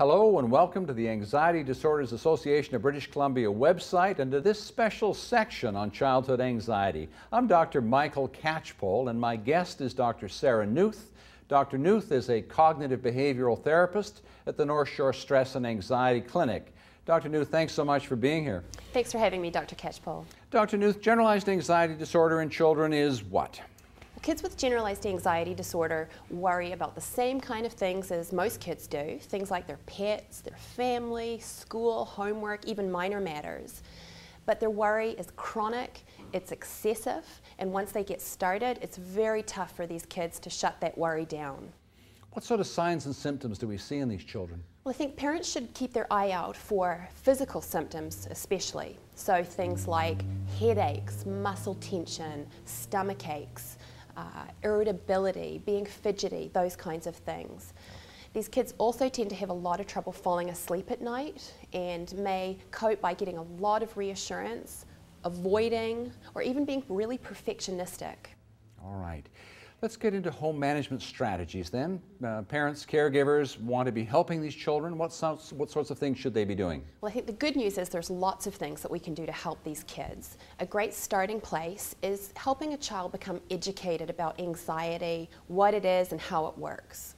Hello and welcome to the Anxiety Disorders Association of British Columbia website and to this special section on childhood anxiety. I'm Dr. Michael Catchpole and my guest is Dr. Sarah Newth. Dr. Newth is a cognitive behavioral therapist at the North Shore Stress and Anxiety Clinic. Dr. Newth, thanks so much for being here. Thanks for having me, Dr. Catchpole. Dr. Newth, generalized anxiety disorder in children is what? Kids with generalized anxiety disorder worry about the same kind of things as most kids do, things like their pets, their family, school, homework, even minor matters. But their worry is chronic, it's excessive, and once they get started, it's very tough for these kids to shut that worry down. What sort of signs and symptoms do we see in these children? Well, I think parents should keep their eye out for physical symptoms especially. So things like headaches, muscle tension, stomach aches, irritability, being fidgety, those kinds of things. These kids also tend to have a lot of trouble falling asleep at night and may cope by getting a lot of reassurance, avoiding, or even being really perfectionistic. All right. Let's get into home management strategies then. Parents, caregivers want to be helping these children. What sorts of things should they be doing? Well, I think the good news is there's lots of things that we can do to help these kids. A great starting place is helping a child become educated about anxiety, what it is, and how it works.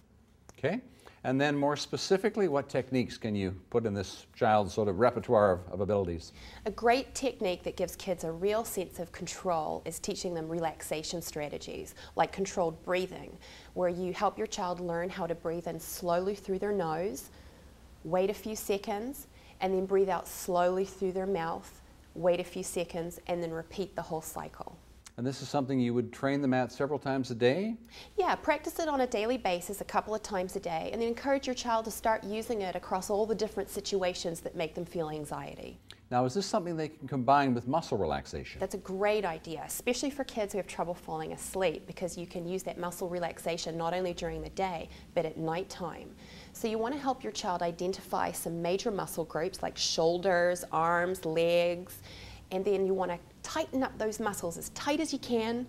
Okay. And then more specifically, what techniques can you put in this child's sort of repertoire of abilities? A great technique that gives kids a real sense of control is teaching them relaxation strategies, like controlled breathing, where you help your child learn how to breathe in slowly through their nose, wait a few seconds, and then breathe out slowly through their mouth, wait a few seconds, and then repeat the whole cycle. And this is something you would train them at several times a day? Yeah, practice it on a daily basis a couple of times a day and then encourage your child to start using it across all the different situations that make them feel anxiety. Now, is this something they can combine with muscle relaxation? That's a great idea, especially for kids who have trouble falling asleep, because you can use that muscle relaxation not only during the day, but at nighttime. So you want to help your child identify some major muscle groups like shoulders, arms, legs, and then you want to tighten up those muscles as tight as you can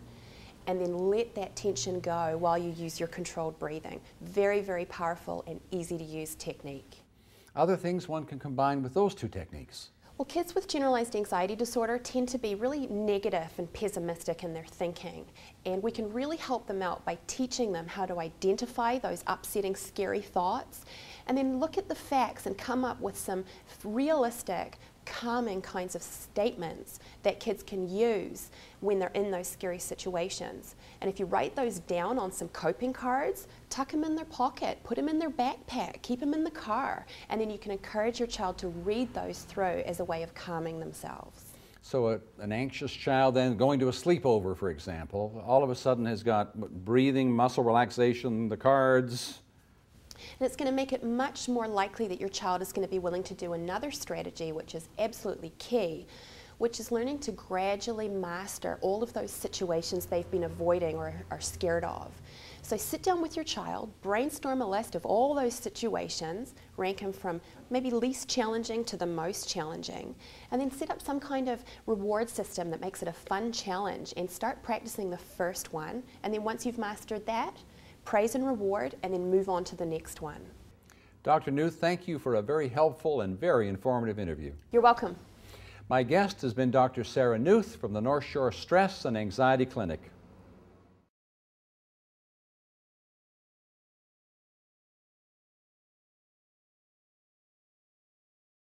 and then let that tension go while you use your controlled breathing. Very, very powerful and easy to use technique. Other things one can combine with those two techniques? Well, kids with generalized anxiety disorder tend to be really negative and pessimistic in their thinking, and we can really help them out by teaching them how to identify those upsetting, scary thoughts and then look at the facts and come up with some realistic, calming kinds of statements that kids can use when they're in those scary situations. And if you write those down on some coping cards, tuck them in their pocket, put them in their backpack, keep them in the car, and then you can encourage your child to read those through as a way of calming themselves. So an anxious child then going to a sleepover, for example, all of a sudden has got breathing, muscle relaxation, the cards. And it's going to make it much more likely that your child is going to be willing to do another strategy, which is absolutely key, which is learning to gradually master all of those situations they've been avoiding or are scared of. So sit down with your child, brainstorm a list of all those situations, rank them from maybe least challenging to the most challenging, and then set up some kind of reward system that makes it a fun challenge and start practicing the first one. And then once you've mastered that, praise and reward, and then move on to the next one. Dr. Newth, thank you for a very helpful and very informative interview. You're welcome. My guest has been Dr. Sarah Newth from the North Shore Stress and Anxiety Clinic.